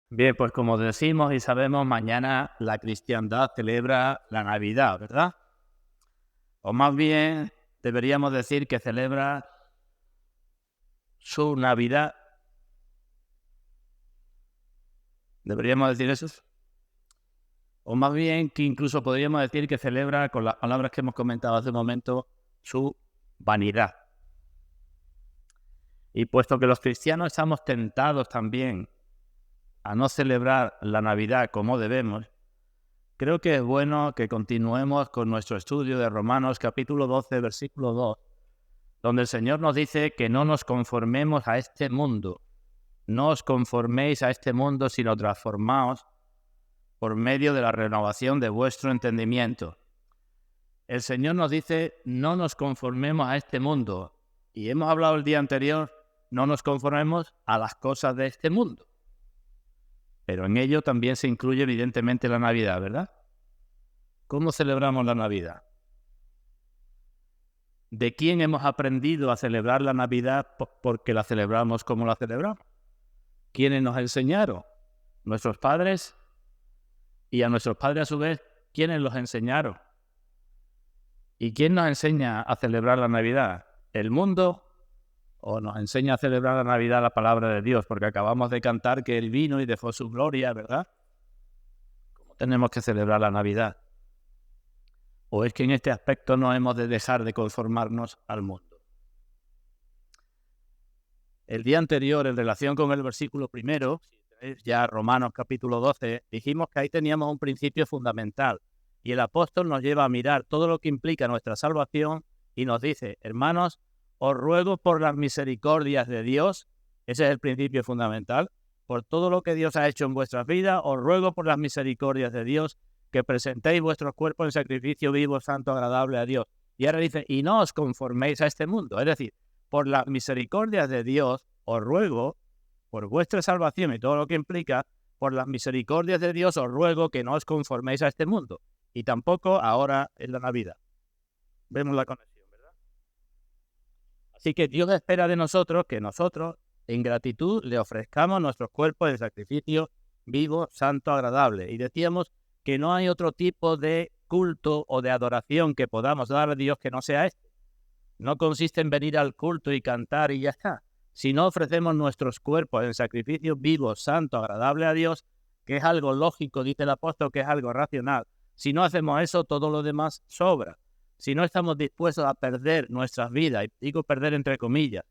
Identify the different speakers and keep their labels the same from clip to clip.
Speaker 1: Bien, pues como decimos y sabemos, mañana la cristiandad celebra la Navidad, ¿verdad? O más bien deberíamos decir que celebra su Navidad. ¿Deberíamos decir eso? O más bien que incluso podríamos decir que celebra, con las palabras que hemos comentado hace un momento, su vanidad. Y puesto que los cristianos estamos tentados también a no celebrar la Navidad como debemos, creo que es bueno que continuemos con nuestro estudio de Romanos capítulo 12, versículo 2, donde el Señor nos dice que no nos conformemos a este mundo. No os conforméis a este mundo, sino transformaos por medio de la renovación de vuestro entendimiento. El Señor nos dice, no nos conformemos a este mundo. Y hemos hablado el día anterior, no nos conformemos a las cosas de este mundo. Pero en ello también se incluye evidentemente la Navidad, ¿verdad? ¿Cómo celebramos la Navidad? ¿De quién hemos aprendido a celebrar la Navidad porque la celebramos como la celebramos? ¿Quiénes nos enseñaron? Nuestros padres, y a nuestros padres a su vez, ¿quiénes los enseñaron? ¿Y quién nos enseña a celebrar la Navidad? ¿El mundo? ¿O nos enseña a celebrar la Navidad la palabra de Dios? Porque acabamos de cantar que Él vino y dejó su gloria, ¿verdad? ¿Cómo tenemos que celebrar la Navidad? ¿O es que en este aspecto no hemos de dejar de conformarnos al mundo? El día anterior, en relación con el versículo primero, ya Romanos capítulo 12, dijimos que ahí teníamos un principio fundamental. Y el apóstol nos lleva a mirar todo lo que implica nuestra salvación y nos dice, hermanos, os ruego por las misericordias de Dios, ese es el principio fundamental, por todo lo que Dios ha hecho en vuestras vidas, os ruego por las misericordias de Dios que presentéis vuestros cuerpos en sacrificio vivo, santo, agradable a Dios. Y ahora dice, y no os conforméis a este mundo. Es decir, por las misericordias de Dios, os ruego, por vuestra salvación y todo lo que implica, por las misericordias de Dios, os ruego que no os conforméis a este mundo. Y tampoco ahora en la Navidad. Vemos la conexión, ¿verdad? Así que Dios espera de nosotros que nosotros, en gratitud, le ofrezcamos nuestros cuerpos en sacrificio vivo, santo, agradable. Y decíamos que no hay otro tipo de culto o de adoración que podamos dar a Dios que no sea este. No consiste en venir al culto y cantar y ya está. Si no ofrecemos nuestros cuerpos en sacrificio vivo, santo, agradable a Dios, que es algo lógico, dice el apóstol, que es algo racional. Si no hacemos eso, todo lo demás sobra. Si no estamos dispuestos a perder nuestras vidas, y digo perder entre comillas,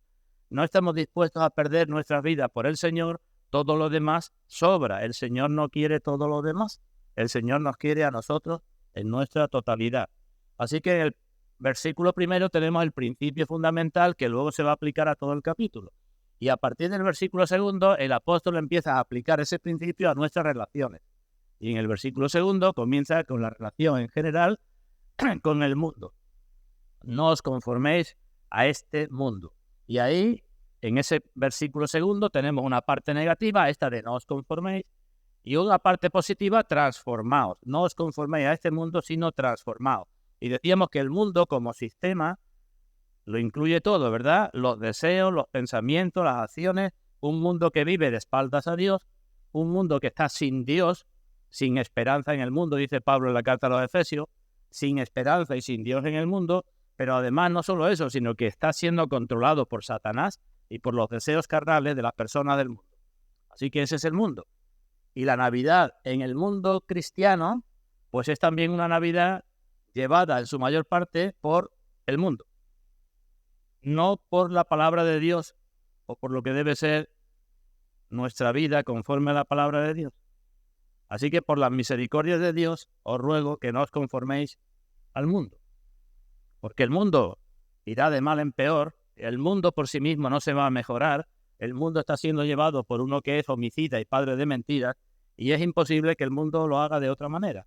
Speaker 1: no estamos dispuestos a perder nuestras vidas por el Señor, todo lo demás sobra. El Señor no quiere todo lo demás. El Señor nos quiere a nosotros en nuestra totalidad. Así que en el versículo primero tenemos el principio fundamental que luego se va a aplicar a todo el capítulo. Y a partir del versículo segundo, el apóstol empieza a aplicar ese principio a nuestras relaciones. Y en el versículo segundo comienza con la relación en general con el mundo. No os conforméis a este mundo. Y ahí, en ese versículo segundo, tenemos una parte negativa, esta de no os conforméis, y una parte positiva, transformaos. No os conforméis a este mundo, sino transformaos. Y decíamos que el mundo como sistema lo incluye todo, ¿verdad? Los deseos, los pensamientos, las acciones, un mundo que vive de espaldas a Dios, un mundo que está sin Dios, sin esperanza en el mundo, dice Pablo en la carta a los Efesios, sin esperanza y sin Dios en el mundo, pero además no solo eso, sino que está siendo controlado por Satanás y por los deseos carnales de las personas del mundo. Así que ese es el mundo. Y la Navidad en el mundo cristiano, pues es también una Navidad llevada en su mayor parte por el mundo. No por la palabra de Dios o por lo que debe ser nuestra vida conforme a la palabra de Dios. Así que por las misericordias de Dios os ruego que no os conforméis al mundo. Porque el mundo irá de mal en peor, el mundo por sí mismo no se va a mejorar, el mundo está siendo llevado por uno que es homicida y padre de mentiras, y es imposible que el mundo lo haga de otra manera.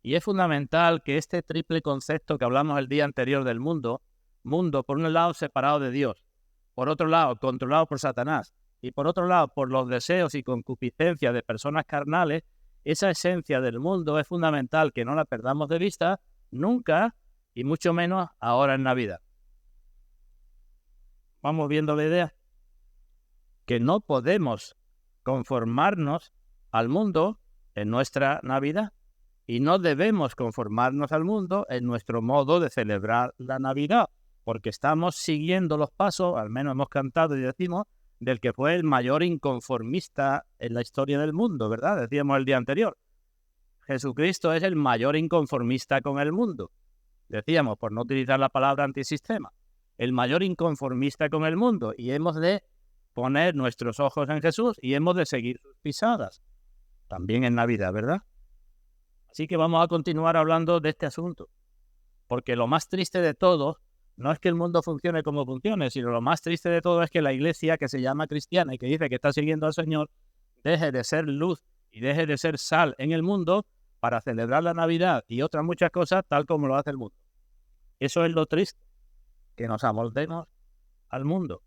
Speaker 1: Y es fundamental que este triple concepto que hablamos el día anterior del mundo por un lado separado de Dios, por otro lado controlado por Satanás, y por otro lado por los deseos y concupiscencias de personas carnales, esa esencia del mundo es fundamental que no la perdamos de vista nunca, y mucho menos ahora en Navidad. Vamos viendo la idea, que no podemos conformarnos al mundo en nuestra Navidad. Y no debemos conformarnos al mundo en nuestro modo de celebrar la Navidad, porque estamos siguiendo los pasos, al menos hemos cantado y decimos, del que fue el mayor inconformista en la historia del mundo, ¿verdad? Decíamos el día anterior. Jesucristo es el mayor inconformista con el mundo. Decíamos, por no utilizar la palabra antisistema, el mayor inconformista con el mundo. Y hemos de poner nuestros ojos en Jesús y hemos de seguir sus pisadas. También en Navidad, ¿verdad? Así que vamos a continuar hablando de este asunto. Porque lo más triste de todo no es que el mundo funcione como funcione, sino lo más triste de todo es que la iglesia que se llama cristiana y que dice que está siguiendo al Señor, deje de ser luz y deje de ser sal en el mundo para celebrar la Navidad y otras muchas cosas tal como lo hace el mundo. Eso es lo triste, que nos amoldemos al mundo.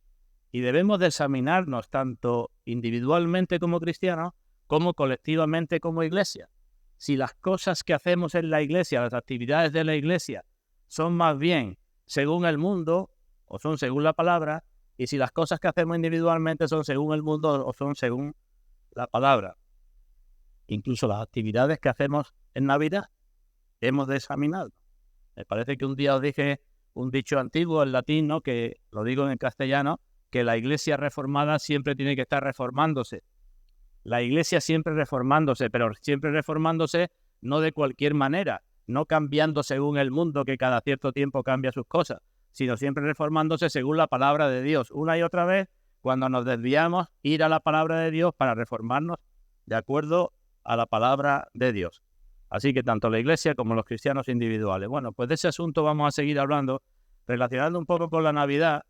Speaker 1: Y debemos de examinarnos tanto individualmente como cristianos, como colectivamente como iglesia. Si las cosas que hacemos en la iglesia, las actividades de la iglesia, son más bien según el mundo o son según la palabra, y si las cosas que hacemos individualmente son según el mundo o son según la palabra. Incluso las actividades que hacemos en Navidad, hemos de examinarlo. Me parece que un día os dije un dicho antiguo en latín, ¿no?, que lo digo en castellano, que la iglesia reformada siempre tiene que estar reformándose. La iglesia siempre reformándose, pero siempre reformándose no de cualquier manera, no cambiando según el mundo que cada cierto tiempo cambia sus cosas, sino siempre reformándose según la palabra de Dios. Una y otra vez, cuando nos desviamos, ir a la palabra de Dios para reformarnos de acuerdo a la palabra de Dios. Así que tanto la iglesia como los cristianos individuales. Bueno, pues de ese asunto vamos a seguir hablando, relacionando un poco con la Navidad.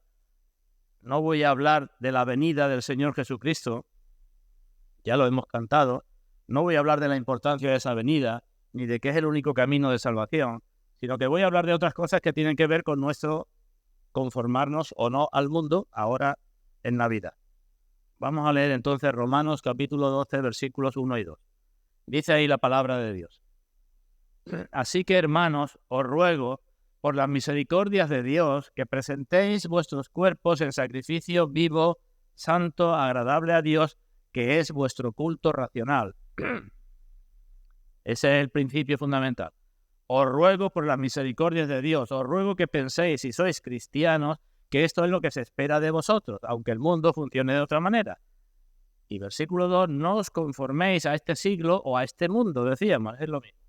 Speaker 1: No voy a hablar de la venida del Señor Jesucristo, ya lo hemos cantado. No voy a hablar de la importancia de esa venida, ni de que es el único camino de salvación, sino que voy a hablar de otras cosas que tienen que ver con nuestro conformarnos o no al mundo ahora en Navidad. Vamos a leer entonces Romanos capítulo 12, versículos 1 y 2. Dice ahí la palabra de Dios. Así que, hermanos, os ruego, por las misericordias de Dios, que presentéis vuestros cuerpos en sacrificio vivo, santo, agradable a Dios, que es vuestro culto racional. Ese es el principio fundamental. Os ruego por las misericordias de Dios, os ruego que penséis, si sois cristianos, que esto es lo que se espera de vosotros, aunque el mundo funcione de otra manera. Y versículo 2, no os conforméis a este siglo o a este mundo, decíamos, es lo mismo,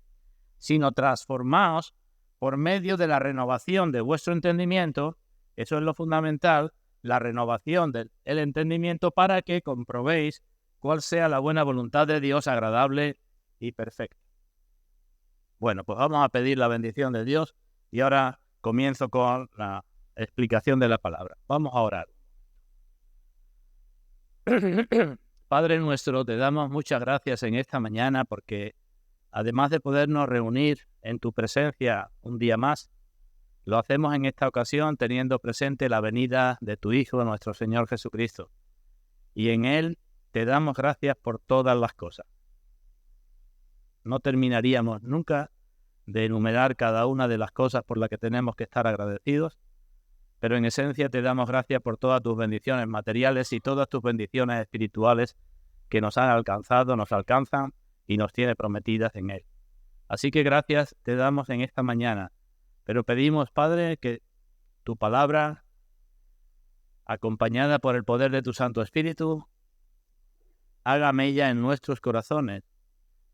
Speaker 1: sino transformaos por medio de la renovación de vuestro entendimiento, eso es lo fundamental, la renovación del entendimiento para que comprobéis cuál sea la buena voluntad de Dios, agradable y perfecta. Bueno, pues vamos a pedir la bendición de Dios y ahora comienzo con la explicación de la palabra. Vamos a orar. Padre nuestro, te damos muchas gracias en esta mañana porque además de podernos reunir en tu presencia un día más, lo hacemos en esta ocasión teniendo presente la venida de tu Hijo, nuestro Señor Jesucristo. Y en Él te damos gracias por todas las cosas. No terminaríamos nunca de enumerar cada una de las cosas por las que tenemos que estar agradecidos, pero en esencia te damos gracias por todas tus bendiciones materiales y todas tus bendiciones espirituales que nos han alcanzado, nos alcanzan y nos tiene prometidas en Él. Así que gracias te damos en esta mañana, pero pedimos, Padre, que tu palabra, acompañada por el poder de tu Santo Espíritu, haga mella en nuestros corazones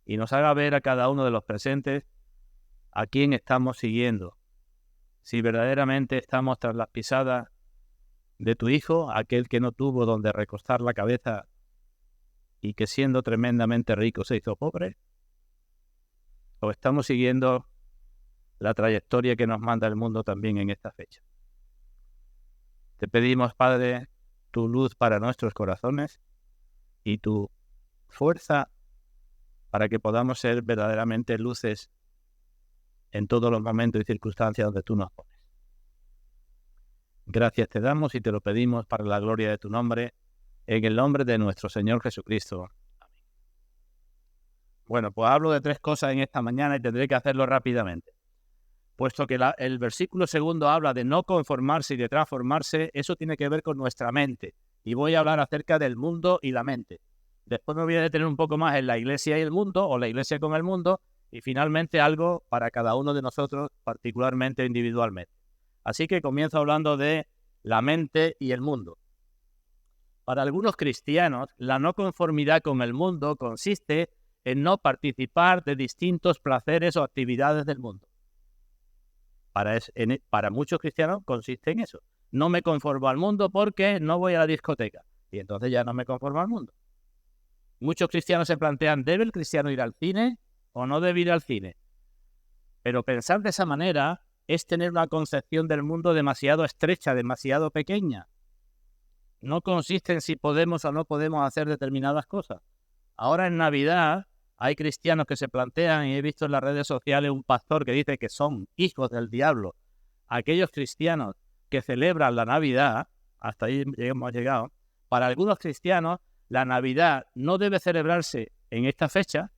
Speaker 1: y nos haga ver a cada uno de los presentes a quién estamos siguiendo. Si verdaderamente estamos tras las pisadas de tu Hijo, aquel que no tuvo donde recostar la cabeza y que siendo tremendamente rico se hizo pobre, o estamos siguiendo la trayectoria que nos manda el mundo también en esta fecha. Te pedimos, Padre, tu luz para nuestros corazones y tu fuerza para que podamos ser verdaderamente luces en todos los momentos y circunstancias donde tú nos pones. Gracias te damos y te lo pedimos para la gloria de tu nombre, en el nombre de nuestro Señor Jesucristo. Amén. Bueno, pues hablo de tres cosas en esta mañana y tendré que hacerlo rápidamente. Puesto que el versículo segundo habla de no conformarse y de transformarse, eso tiene que ver con nuestra mente. Y voy a hablar acerca del mundo y la mente. después me voy a detener un poco más en la iglesia y el mundo, o la iglesia con el mundo, y finalmente algo para cada uno de nosotros, particularmente individualmente. Así que comienzo hablando de la mente y el mundo. Para algunos cristianos, la no conformidad con el mundo consiste en no participar de distintos placeres o actividades del mundo. Para muchos cristianos consiste en eso. No me conformo al mundo porque no voy a la discoteca. Y entonces ya no me conformo al mundo. Muchos cristianos se plantean, ¿debe el cristiano ir al cine o no debe ir al cine? Pero pensar de esa manera es tener una concepción del mundo demasiado estrecha, demasiado pequeña. No consiste en si podemos o no podemos hacer determinadas cosas. Ahora en Navidad hay cristianos que se plantean, y he visto en las redes sociales un pastor que dice que son hijos del diablo. Aquellos cristianos que celebran la Navidad, hasta ahí hemos llegado, para algunos cristianos la Navidad no debe celebrarse en esta fecha,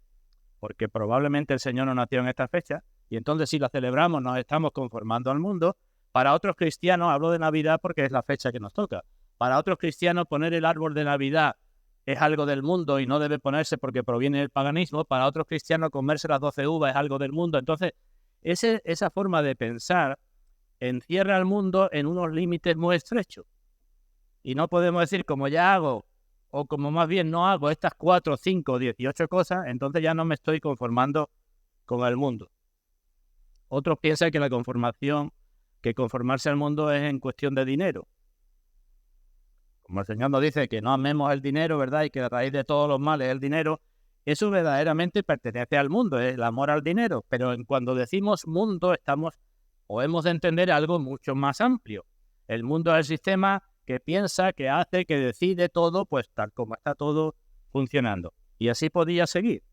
Speaker 1: porque probablemente el Señor no nació en esta fecha, y entonces si la celebramos nos estamos conformando al mundo. Para otros cristianos, hablo de Navidad porque es la fecha que nos toca. Para otros cristianos poner el árbol de Navidad es algo del mundo y no debe ponerse porque proviene del paganismo. Para otros cristianos comerse las 12 uvas es algo del mundo. Entonces, esa forma de pensar encierra al mundo en unos límites muy estrechos. Y no podemos decir, como ya hago, o como más bien no hago estas 4, 5, 18 cosas, entonces ya no me estoy conformando con el mundo. Otros piensan que que conformarse al mundo es en cuestión de dinero. Como el Señor nos dice que no amemos el dinero, ¿verdad? Y que la raíz de todos los males es el dinero. Eso verdaderamente pertenece al mundo, es el amor al dinero. Pero cuando decimos mundo, hemos de entender algo mucho más amplio. El mundo es el sistema que piensa, que hace, que decide todo, pues tal como está todo funcionando. Y así podía seguir.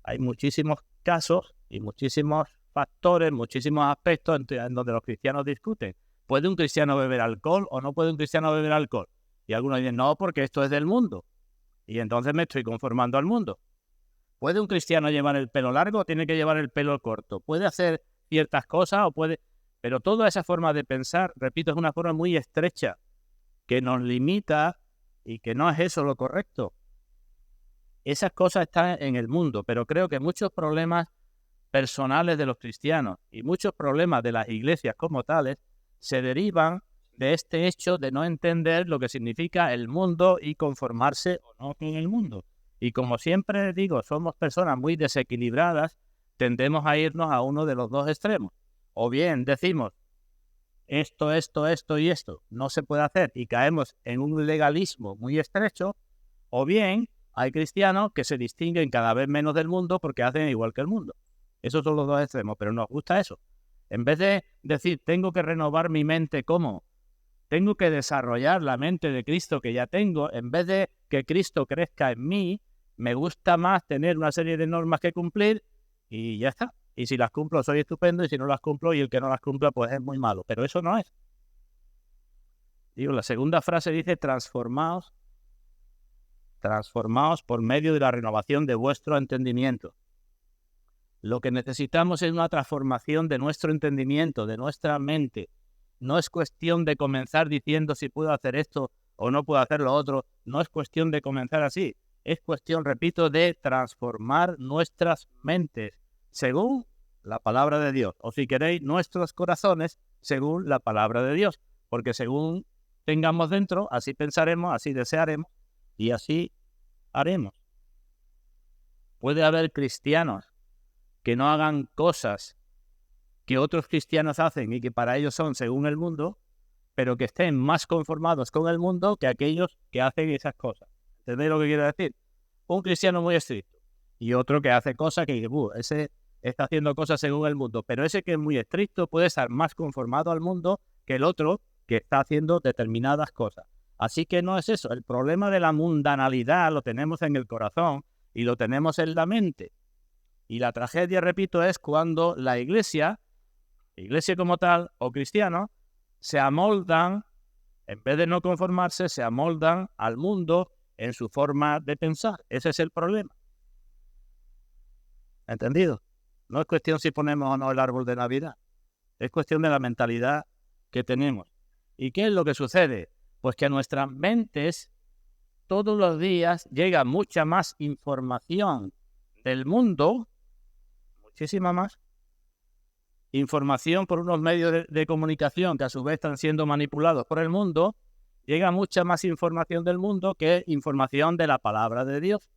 Speaker 1: Hay muchísimos casos y muchísimos factores, muchísimos aspectos en donde los cristianos discuten. ¿Puede un cristiano beber alcohol o no puede un cristiano beber alcohol? Y algunos dicen, no, porque esto es del mundo. Y entonces me estoy conformando al mundo. ¿Puede un cristiano llevar el pelo largo o tiene que llevar el pelo corto? ¿Puede hacer ciertas cosas o puede...? Pero toda esa forma de pensar, repito, es una forma muy estrecha que nos limita y que no es eso lo correcto. Esas cosas están en el mundo, pero creo que muchos problemas personales de los cristianos y muchos problemas de las iglesias como tales se derivan de este hecho de no entender lo que significa el mundo y conformarse o no con el mundo. Y como siempre digo, somos personas muy desequilibradas, tendemos a irnos a uno de los dos extremos. O bien decimos, esto y esto no se puede hacer y caemos en un legalismo muy estrecho, o bien hay cristianos que se distinguen cada vez menos del mundo porque hacen igual que el mundo. Esos son los dos extremos, pero nos gusta eso. En vez de decir, tengo que renovar mi mente, ¿cómo? Tengo que desarrollar la mente de Cristo que ya tengo. En vez de que Cristo crezca en mí, me gusta más tener una serie de normas que cumplir y ya está. Y si las cumplo soy estupendo y si no las cumplo y el que no las cumpla pues es muy malo. Pero eso no es. Digo, la segunda frase dice transformaos por medio de la renovación de vuestro entendimiento. Lo que necesitamos es una transformación de nuestro entendimiento, de nuestra mente. No es cuestión de comenzar diciendo si puedo hacer esto o no puedo hacer lo otro. No es cuestión de comenzar así. Es cuestión, repito, de transformar nuestras mentes según la palabra de Dios. O si queréis, nuestros corazones según la palabra de Dios. Porque según tengamos dentro, así pensaremos, así desearemos y así haremos. Puede haber cristianos que no hagan cosas que otros cristianos hacen y que para ellos son según el mundo, pero que estén más conformados con el mundo que aquellos que hacen esas cosas. ¿Entendéis lo que quiero decir? Un cristiano muy estricto y otro que hace cosas que ese está haciendo cosas según el mundo, pero ese que es muy estricto puede estar más conformado al mundo que el otro que está haciendo determinadas cosas. Así que no es eso. El problema de la mundanalidad lo tenemos en el corazón y lo tenemos en la mente. Y la tragedia, repito, es cuando la iglesia como tal, o cristianos, se amoldan, en vez de no conformarse, se amoldan al mundo en su forma de pensar. Ese es el problema. ¿Entendido? No es cuestión si ponemos o no el árbol de Navidad. Es cuestión de la mentalidad que tenemos. ¿Y qué es lo que sucede? Pues que nuestras mentes todos los días llega mucha más información del mundo, muchísima más, información por unos medios de comunicación que a su vez están siendo manipulados por el mundo, llega mucha más información del mundo que información de la palabra de Dios.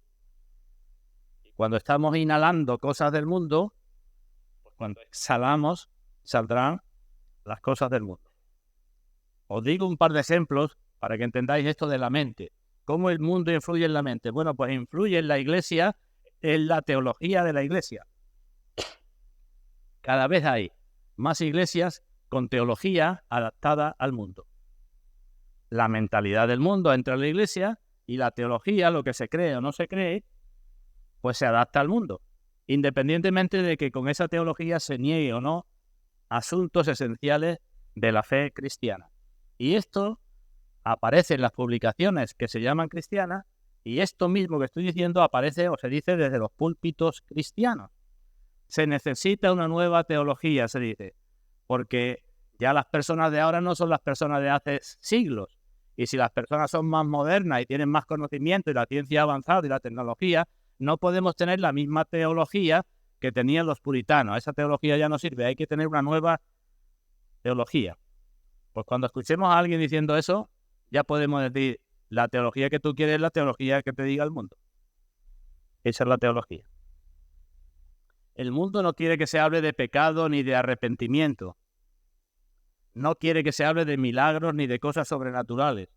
Speaker 1: Y cuando estamos inhalando cosas del mundo, pues cuando exhalamos, saldrán las cosas del mundo. Os digo un par de ejemplos para que entendáis esto de la mente. ¿Cómo el mundo influye en la mente? Bueno, pues influye en la iglesia, en la teología de la iglesia. Cada vez hay más iglesias con teología adaptada al mundo. La mentalidad del mundo entra en la iglesia y la teología, lo que se cree o no se cree, pues se adapta al mundo, independientemente de que con esa teología se niegue o no asuntos esenciales de la fe cristiana. Y esto aparece en las publicaciones que se llaman cristianas, y esto mismo que estoy diciendo aparece o se dice desde los púlpitos cristianos. Se necesita una nueva teología, se dice, porque ya las personas de ahora no son las personas de hace siglos. Y si las personas son más modernas y tienen más conocimiento y la ciencia ha avanzado y la tecnología, no podemos tener la misma teología que tenían los puritanos. Esa teología ya no sirve, hay que tener una nueva teología. Pues cuando escuchemos a alguien diciendo eso, ya podemos decir, la teología que tú quieres es la teología que te diga el mundo. Esa es la teología. El mundo no quiere que se hable de pecado ni de arrepentimiento. No quiere que se hable de milagros ni de cosas sobrenaturales.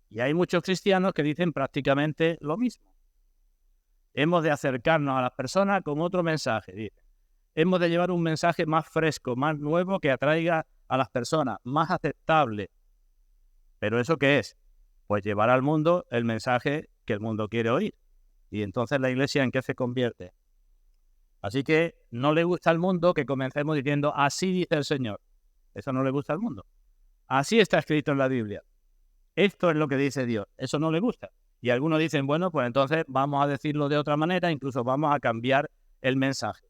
Speaker 1: Y hay muchos cristianos que dicen prácticamente lo mismo. Hemos de acercarnos a las personas con otro mensaje, dice. Hemos de llevar un mensaje más fresco, más nuevo, que atraiga a las personas, más aceptable. ¿Pero eso qué es? Pues llevar al mundo el mensaje que el mundo quiere oír. Y entonces la iglesia, ¿en qué se convierte? Así que no le gusta al mundo que comencemos diciendo, así dice el Señor. Eso no le gusta al mundo. Así está escrito en la Biblia. Esto es lo que dice Dios. Eso no le gusta. Y algunos dicen, bueno, pues entonces vamos a decirlo de otra manera, incluso vamos a cambiar el mensaje.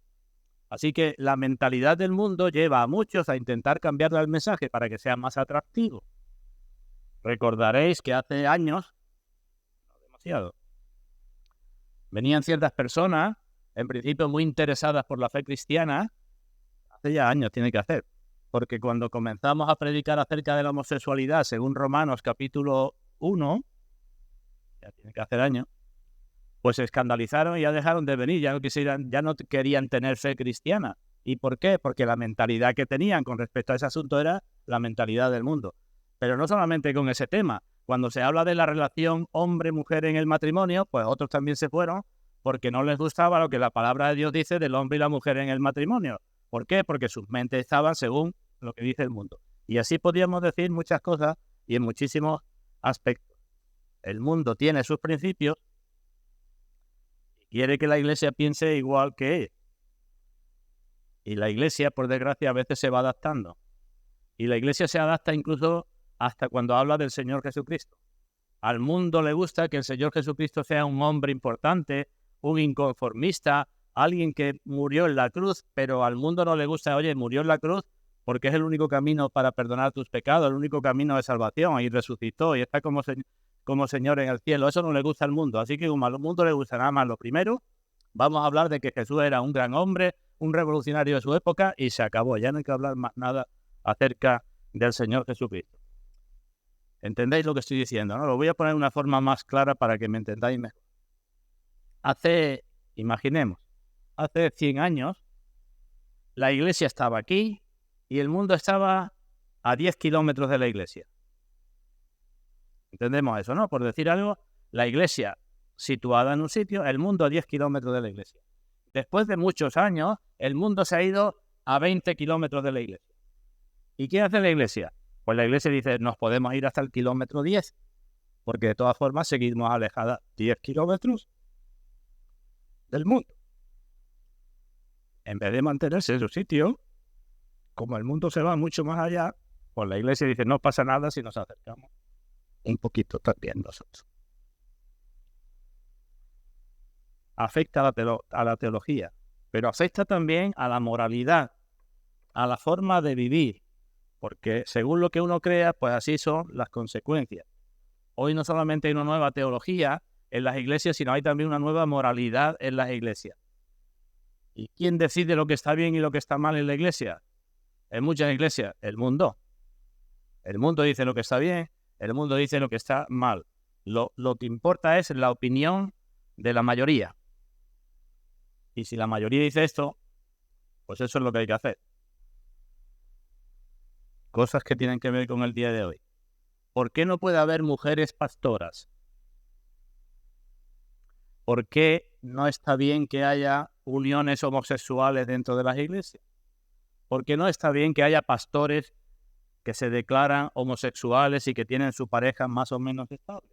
Speaker 1: Así que la mentalidad del mundo lleva a muchos a intentar cambiarle el mensaje para que sea más atractivo. Recordaréis que hace años, no demasiado, venían ciertas personas, en principio muy interesadas por la fe cristiana, hace ya años tiene que hacer, porque cuando comenzamos a predicar acerca de la homosexualidad, según Romanos capítulo 1, ya tiene que hacer años, pues se escandalizaron y ya dejaron de venir, ya no querían tener fe cristiana. ¿Y por qué? Porque la mentalidad que tenían con respecto a ese asunto era la mentalidad del mundo. Pero no solamente con ese tema. Cuando se habla de la relación hombre-mujer en el matrimonio, pues otros también se fueron porque no les gustaba lo que la palabra de Dios dice del hombre y la mujer en el matrimonio. ¿Por qué? Porque sus mentes estaban según lo que dice el mundo. Y así podríamos decir muchas cosas y en muchísimos aspectos. El mundo tiene sus principios y quiere que la iglesia piense igual que él. Y la iglesia, por desgracia, a veces se va adaptando. Y la iglesia se adapta incluso hasta cuando habla del Señor Jesucristo. Al mundo le gusta que el Señor Jesucristo sea un hombre importante, un inconformista, alguien que murió en la cruz, pero al mundo no le gusta, oye, murió en la cruz porque es el único camino para perdonar tus pecados, el único camino de salvación, y resucitó y está como Señor en el cielo. Eso no le gusta al mundo. Así que como al mundo le gusta nada más lo primero, vamos a hablar de que Jesús era un gran hombre, un revolucionario de su época, y se acabó. Ya no hay que hablar más nada acerca del Señor Jesucristo. ¿Entendéis lo que estoy diciendo, no? Lo voy a poner de una forma más clara para que me entendáis mejor. Imaginemos, hace 100 años, la iglesia estaba aquí y el mundo estaba a 10 kilómetros de la iglesia. ¿Entendemos eso, no? Por decir algo, la iglesia situada en un sitio, el mundo a 10 kilómetros de la iglesia. Después de muchos años, el mundo se ha ido a 20 kilómetros de la iglesia. ¿Y qué hace la iglesia? Pues la iglesia dice, nos podemos ir hasta el kilómetro 10, porque de todas formas seguimos alejadas 10 kilómetros del mundo. En vez de mantenerse en su sitio, como el mundo se va mucho más allá, pues la iglesia dice, no pasa nada si nos acercamos un poquito también nosotros. Afecta a la teología, pero afecta también a la moralidad, a la forma de vivir, porque según lo que uno crea, pues así son las consecuencias. Hoy no solamente hay una nueva teología en las iglesias, sino hay también una nueva moralidad en las iglesias. ¿Y quién decide lo que está bien y lo que está mal en la iglesia? En muchas iglesias, el mundo. El mundo dice lo que está bien, el mundo dice lo que está mal. Lo que importa es la opinión de la mayoría. Y si la mayoría dice esto, pues eso es lo que hay que hacer. Cosas que tienen que ver con el día de hoy. ¿Por qué no puede haber mujeres pastoras? ¿Por qué no está bien que haya uniones homosexuales dentro de las iglesias? ¿Por qué no está bien que haya pastores que se declaran homosexuales y que tienen su pareja más o menos estable?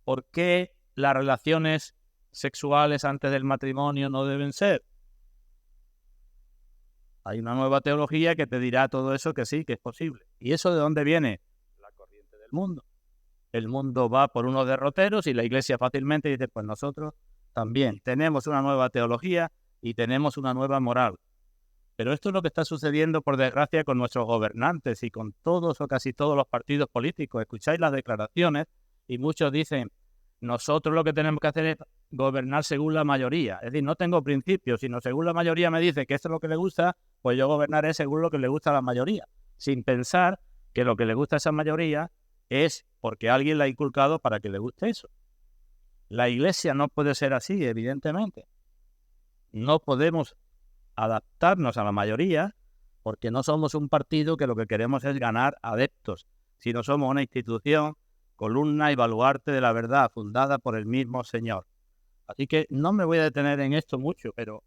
Speaker 1: ¿Por qué las relaciones sexuales antes del matrimonio no deben ser? Hay una nueva teología que te dirá todo eso, que sí, que es posible. ¿Y eso de dónde viene? La corriente del mundo. El mundo va por unos derroteros y la iglesia fácilmente dice, pues nosotros también tenemos una nueva teología y tenemos una nueva moral. Pero esto es lo que está sucediendo, por desgracia, con nuestros gobernantes y con todos o casi todos los partidos políticos. Escucháis las declaraciones y muchos dicen, nosotros lo que tenemos que hacer es gobernar según la mayoría. Es decir, no tengo principios, sino según la mayoría me dice que esto es lo que le gusta, pues yo gobernaré según lo que le gusta a la mayoría, sin pensar que lo que le gusta a esa mayoría es porque alguien la ha inculcado para que le guste eso. La iglesia no puede ser así, evidentemente. No podemos adaptarnos a la mayoría porque no somos un partido que lo que queremos es ganar adeptos, sino somos una institución, columna y baluarte de la verdad, fundada por el mismo Señor. Así que no me voy a detener en esto mucho, pero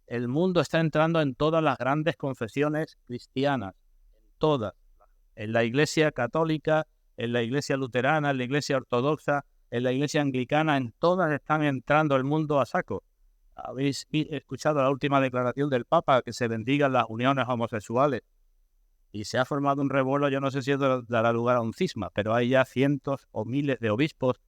Speaker 1: el mundo está entrando en todas las grandes confesiones cristianas, en todas, en la iglesia católica, en la iglesia luterana, en la iglesia ortodoxa, en la iglesia anglicana, en todas están entrando el mundo a saco. Habéis escuchado la última declaración del Papa, que se bendigan las uniones homosexuales. Y se ha formado un revuelo, yo no sé si eso dará lugar a un cisma, pero hay ya cientos o miles de obispos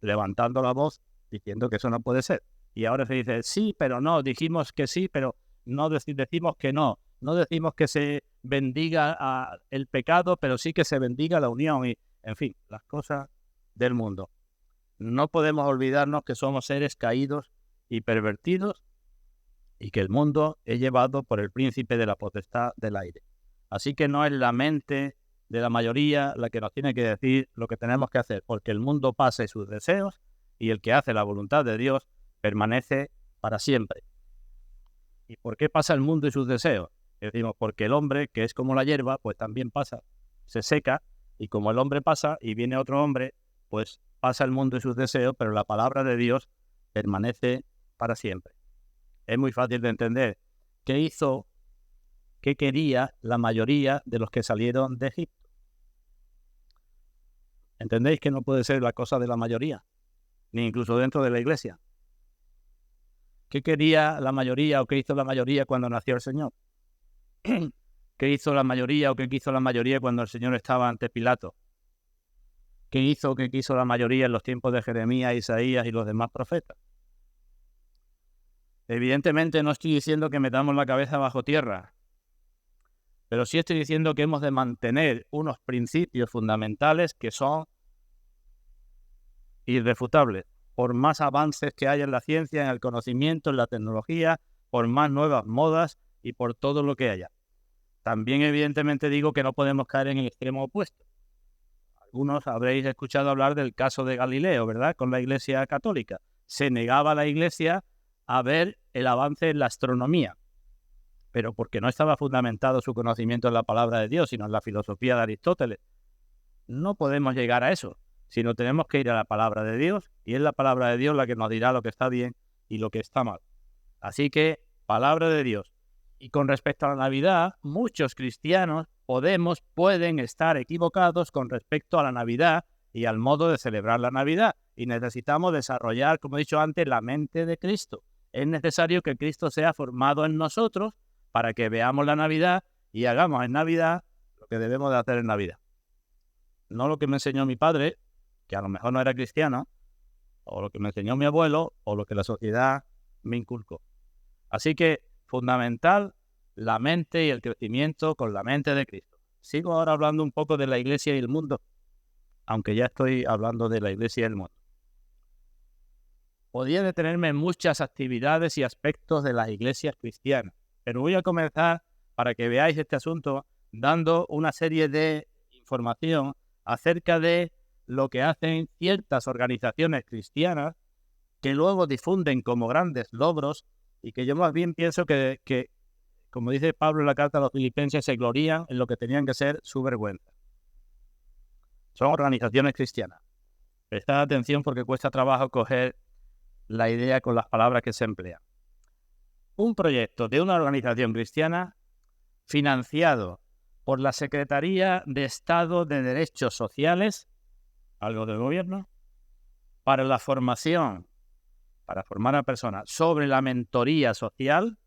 Speaker 1: levantando la voz diciendo que eso no puede ser. Y ahora se dice, sí, pero no, dijimos que sí, pero no decimos que no. No decimos que se bendiga el pecado, pero sí que se bendiga la unión. Y, en fin, las cosas del mundo. No podemos olvidarnos que somos seres caídos y pervertidos y que el mundo es llevado por el príncipe de la potestad del aire. Así que no es la mente de la mayoría la que nos tiene que decir lo que tenemos que hacer, porque el mundo pasa sus deseos y el que hace la voluntad de Dios permanece para siempre. ¿Y por qué pasa el mundo y sus deseos? Decimos, porque el hombre, que es como la hierba, pues también pasa, se seca, y como el hombre pasa y viene otro hombre, pues pasa el mundo y sus deseos, pero la palabra de Dios permanece para siempre. Es muy fácil de entender. ¿Qué quería la mayoría de los que salieron de Egipto? ¿Entendéis que no puede ser la cosa de la mayoría? Ni incluso dentro de la iglesia. ¿Qué quería la mayoría o qué hizo la mayoría cuando nació el Señor? ¿Qué hizo la mayoría o qué quiso la mayoría cuando el Señor estaba ante Pilato? ¿Qué hizo o qué quiso la mayoría en los tiempos de Jeremías, Isaías y los demás profetas? Evidentemente no estoy diciendo que metamos la cabeza bajo tierra, pero sí estoy diciendo que hemos de mantener unos principios fundamentales que son irrefutables, por más avances que haya en la ciencia, en el conocimiento, en la tecnología, por más nuevas modas y por todo lo que haya. También evidentemente digo que no podemos caer en el extremo opuesto. Algunos habréis escuchado hablar del caso de Galileo, ¿verdad? Con la Iglesia Católica. Se negaba la Iglesia a ver el avance en la astronomía, pero porque no estaba fundamentado su conocimiento en la palabra de Dios, sino en la filosofía de Aristóteles. No podemos llegar a eso, sino tenemos que ir a la palabra de Dios, y es la palabra de Dios la que nos dirá lo que está bien y lo que está mal. Así que, palabra de Dios. Y con respecto a la Navidad, muchos cristianos pueden estar equivocados con respecto a la Navidad y al modo de celebrar la Navidad. Y necesitamos desarrollar, como he dicho antes, la mente de Cristo. Es necesario que Cristo sea formado en nosotros para que veamos la Navidad y hagamos en Navidad lo que debemos de hacer en Navidad. No lo que me enseñó mi padre, que a lo mejor no era cristiano, o lo que me enseñó mi abuelo, o lo que la sociedad me inculcó. Así que, fundamental, la mente y el crecimiento con la mente de Cristo. Sigo ahora hablando un poco de la iglesia y el mundo. aunque ya estoy hablando de la Iglesia y el mundo. Podría detenerme en muchas actividades y aspectos de las iglesias cristianas, pero voy a comenzar para que veáis este asunto dando una serie de información acerca de lo que hacen ciertas organizaciones cristianas que luego difunden como grandes logros y que yo más bien pienso que como dice Pablo en la carta a los Filipenses, se glorían en lo que tenían que ser su vergüenza. Son organizaciones cristianas. Prestad atención porque cuesta trabajo coger la idea con las palabras que se emplean. Un proyecto de una organización cristiana financiado por la Secretaría de Estado de Derechos Sociales, algo del gobierno, para la formación, para formar a personas sobre la mentoría social.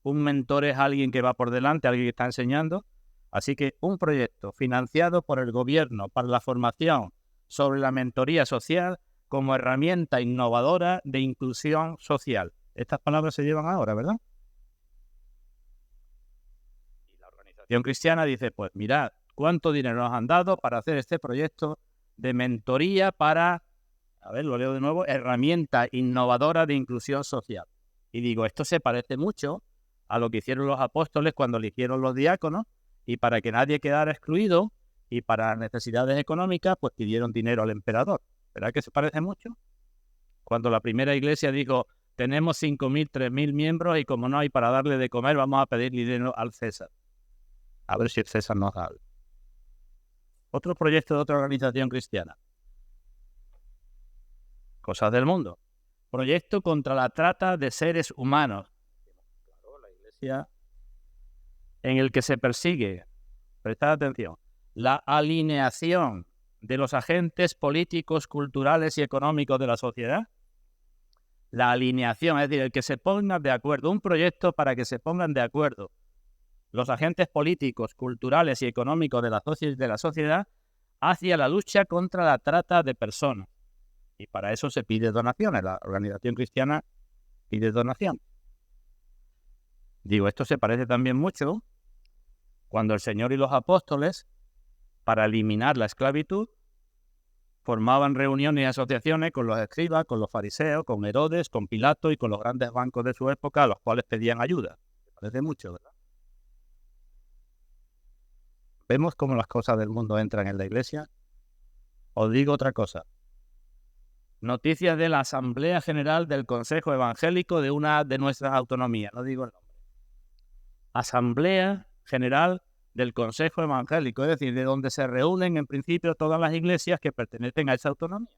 Speaker 1: Un mentor es alguien que va por delante, alguien que está enseñando. Así que un proyecto financiado por el gobierno para la formación sobre la mentoría social como herramienta innovadora de inclusión social. Estas palabras se llevan ahora, ¿verdad? Y la organización cristiana dice, pues mirad, ¿cuánto dinero nos han dado para hacer este proyecto de mentoría para, a ver, lo leo de nuevo, herramienta innovadora de inclusión social? Y digo, esto se parece mucho a lo que hicieron los apóstoles cuando eligieron los diáconos, y para que nadie quedara excluido y para necesidades económicas, pues pidieron dinero al emperador. ¿Verdad que se parece mucho? Cuando la primera iglesia dijo, tenemos 5.000, 3.000 miembros y como no hay para darle de comer, vamos a pedir dinero al César. A ver si el César nos da algo. Otro proyecto de otra organización cristiana. Cosas del mundo. Proyecto contra la trata de seres humanos. Claro, la iglesia en el que se persigue, prestad atención, la alineación de los agentes políticos, culturales y económicos de la sociedad. La alineación, es decir, el que se pongan de acuerdo, un proyecto para que se pongan de acuerdo los agentes políticos, culturales y económicos de la sociedad hacia la lucha contra la trata de personas. Y para eso se pide donaciones. La organización cristiana pide donación. Digo, esto se parece también mucho cuando el Señor y los apóstoles, para eliminar la esclavitud, formaban reuniones y asociaciones con los escribas, con los fariseos, con Herodes, con Pilato y con los grandes bancos de su época, a los cuales pedían ayuda. Me parece mucho, ¿verdad? ¿Vemos cómo las cosas del mundo entran en la iglesia? Os digo otra cosa. Noticias de la Asamblea General del Consejo Evangélico de una de nuestras autonomías. No digo el nombre. Asamblea General del Consejo Evangélico, es decir, de donde se reúnen en principio todas las iglesias que pertenecen a esa autonomía,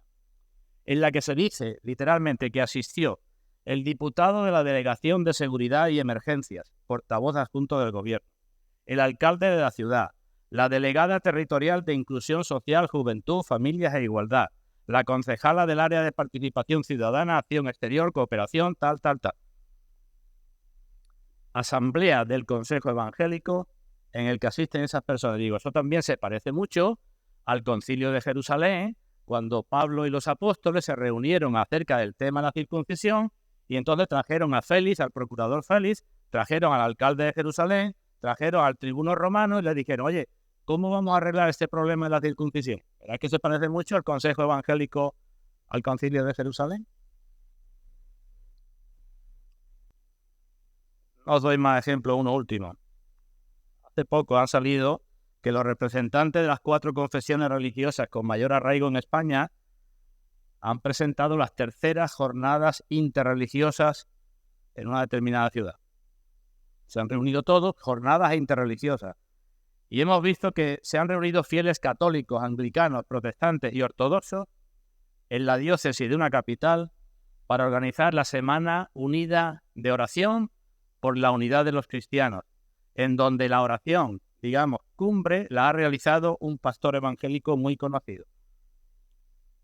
Speaker 1: en la que se dice literalmente que asistió el diputado de la Delegación de Seguridad y Emergencias, portavoz adjunto del gobierno, el alcalde de la ciudad, la delegada territorial de Inclusión Social, Juventud, Familias e Igualdad, la concejala del área de Participación Ciudadana, Acción Exterior, Cooperación, tal. Asamblea del Consejo Evangélico en el que asisten esas personas. Digo, eso también se parece mucho al Concilio de Jerusalén, cuando Pablo y los apóstoles se reunieron acerca del tema de la circuncisión y entonces trajeron a Félix, al procurador Félix, trajeron al alcalde de Jerusalén, trajeron al tribuno romano y le dijeron, oye, ¿cómo vamos a arreglar este problema de la circuncisión? ¿Verdad que se parece mucho al Consejo Evangélico, al Concilio de Jerusalén? Os doy más ejemplos, uno último. Hace poco han salido que los representantes de las 4 confesiones religiosas con mayor arraigo en España han presentado las terceras jornadas interreligiosas en una determinada ciudad. Se han reunido todos, jornadas interreligiosas. Y hemos visto que se han reunido fieles católicos, anglicanos, protestantes y ortodoxos en la diócesis de una capital para organizar la Semana Unida de Oración por la Unidad de los Cristianos, en donde la oración, digamos, cumbre, la ha realizado un pastor evangélico muy conocido.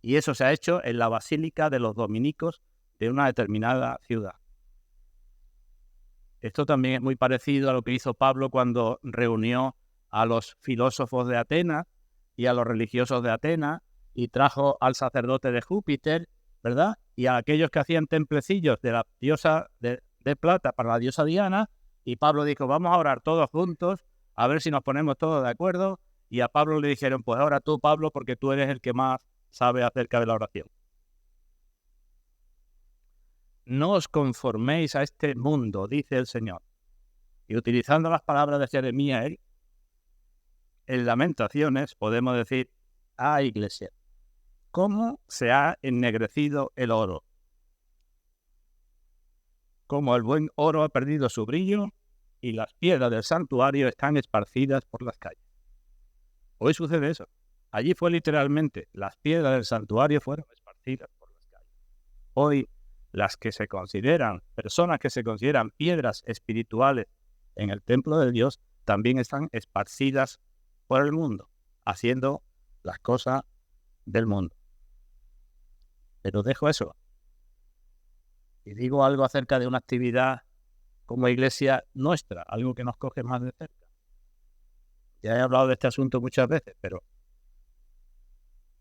Speaker 1: Y eso se ha hecho en la Basílica de los Dominicos de una determinada ciudad. Esto también es muy parecido a lo que hizo Pablo cuando reunió a los filósofos de Atenas y a los religiosos de Atenas y trajo al sacerdote de Júpiter, ¿verdad? Y a aquellos que hacían templecillos de la diosa de plata para la diosa Diana. Y Pablo dijo, vamos a orar todos juntos, a ver si nos ponemos todos de acuerdo Y a Pablo le dijeron, pues ahora tú, Pablo, porque tú eres el que más sabe acerca de la oración. No os conforméis a este mundo, dice el Señor. Y utilizando las palabras de Jeremías, en Lamentaciones podemos decir, Iglesia, ¿cómo se ha ennegrecido el oro? Como el buen oro ha perdido su brillo y las piedras del santuario están esparcidas por las calles. Hoy sucede eso. Allí fue literalmente, las piedras del santuario fueron esparcidas por las calles. Hoy, las que se consideran, personas que se consideran piedras espirituales en el templo de Dios, también están esparcidas por el mundo, haciendo las cosas del mundo. Pero dejo eso. Y digo algo acerca de una actividad como iglesia nuestra, algo que nos coge más de cerca. Ya he hablado de este asunto muchas veces, pero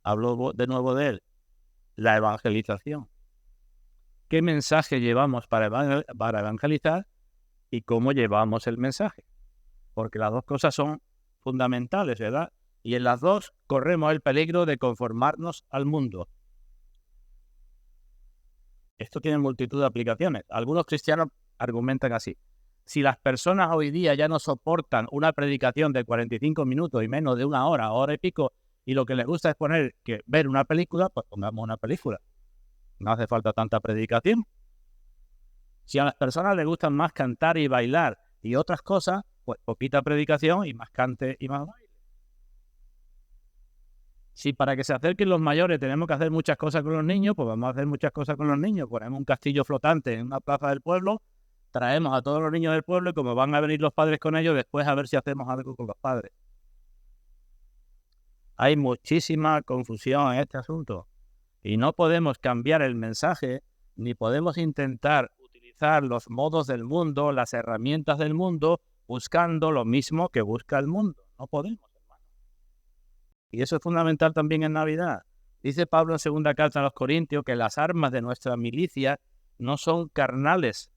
Speaker 1: hablo de nuevo de él. La evangelización. ¿Qué mensaje llevamos para evangelizar y cómo llevamos el mensaje? Porque las dos cosas son fundamentales, ¿verdad? Y en las dos corremos el peligro de conformarnos al mundo. Esto tiene multitud de aplicaciones. Algunos cristianos argumentan así. Si las personas hoy día ya no soportan una predicación de 45 minutos y menos de una hora, hora y pico, y lo que les gusta es ver una película, pues pongamos una película. No hace falta tanta predicación. Si a las personas les gustan más cantar y bailar y otras cosas, pues poquita predicación y más cante y más baile. Si para que se acerquen los mayores tenemos que hacer muchas cosas con los niños, pues vamos a hacer muchas cosas con los niños. Ponemos un castillo flotante en una plaza del pueblo, traemos a todos los niños del pueblo y como van a venir los padres con ellos, después a ver si hacemos algo con los padres. Hay muchísima confusión en este asunto y no podemos cambiar el mensaje ni podemos intentar utilizar los modos del mundo, las herramientas del mundo, buscando lo mismo que busca el mundo. No podemos. Y eso es fundamental también en Navidad. Dice Pablo en segunda carta a los Corintios que las armas de nuestra milicia no son carnales,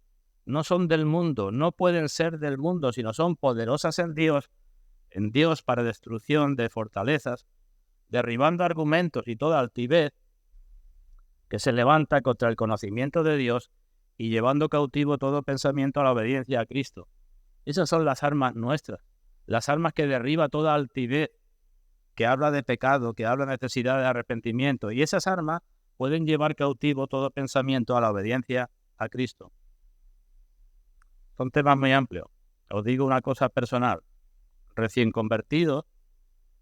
Speaker 1: no son del mundo, no pueden ser del mundo, sino son poderosas en Dios para destrucción de fortalezas, derribando argumentos y toda altivez que se levanta contra el conocimiento de Dios y llevando cautivo todo pensamiento a la obediencia a Cristo. Esas son las armas nuestras, las armas que derriba toda altivez, que habla de pecado, que habla de necesidad de arrepentimiento. Y esas armas pueden llevar cautivo todo pensamiento a la obediencia a Cristo. Son temas muy amplios. Os digo una cosa personal. Recién convertido,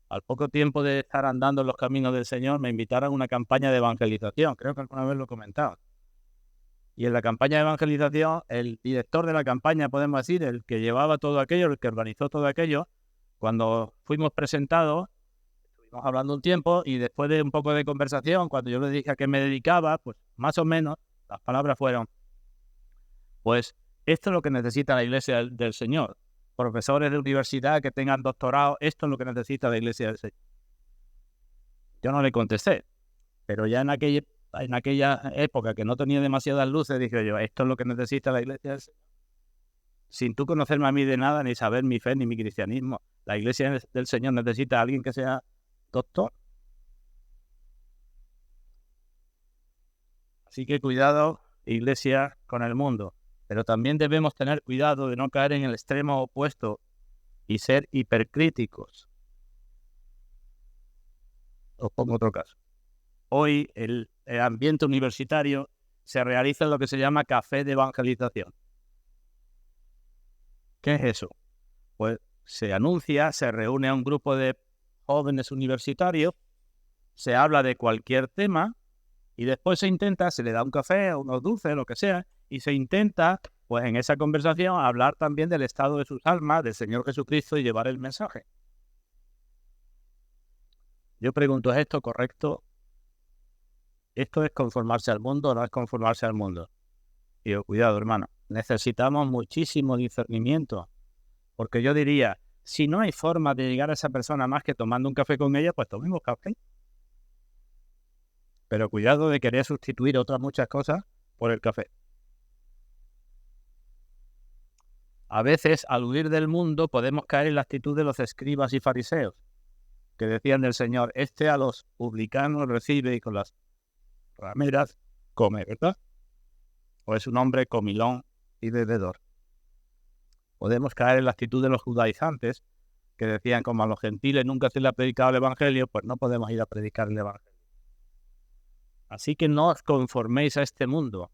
Speaker 1: al poco tiempo de estar andando en los caminos del Señor, me invitaron a una campaña de evangelización. Creo que alguna vez lo he comentado. Y en la campaña de evangelización, el director de la campaña, podemos decir, el que llevaba todo aquello, el que organizó todo aquello, cuando fuimos presentados, estuvimos hablando un tiempo y después de un poco de conversación, cuando yo le dije a qué me dedicaba, pues más o menos las palabras fueron, pues esto es lo que necesita la Iglesia del Señor. Profesores de universidad que tengan doctorado, esto es lo que necesita la Iglesia del Señor. Yo no le contesté, pero ya en aquella época que no tenía demasiadas luces, dije yo, esto es lo que necesita la Iglesia del Señor. Sin tú conocerme a mí de nada, ni saber mi fe, ni mi cristianismo, la Iglesia del Señor necesita a alguien que sea doctor. Así que cuidado, Iglesia, con el mundo. Pero también debemos tener cuidado de no caer en el extremo opuesto y ser hipercríticos. Os pongo otro caso. Hoy el ambiente universitario se realiza lo que se llama café de evangelización. ¿Qué es eso? Pues se anuncia, se reúne a un grupo de jóvenes universitarios, se habla de cualquier tema y después se le da un café, unos dulces, lo que sea, y se intenta, pues en esa conversación, hablar también del estado de sus almas, del Señor Jesucristo y llevar el mensaje. Yo pregunto, ¿es esto correcto? ¿Esto es conformarse al mundo o no es conformarse al mundo? Y yo, cuidado, hermano, necesitamos muchísimo discernimiento, porque yo diría, si no hay forma de llegar a esa persona más que tomando un café con ella, pues tomemos café. Pero cuidado de querer sustituir otras muchas cosas por el café. A veces, al huir del mundo, podemos caer en la actitud de los escribas y fariseos. que decían del Señor, este a los publicanos recibe y con las rameras come, ¿verdad? O es un hombre comilón y bebedor. Podemos caer en la actitud de los judaizantes, que decían, como a los gentiles nunca se les ha predicado el Evangelio, pues no podemos ir a predicar el Evangelio. Así que no os conforméis a este mundo,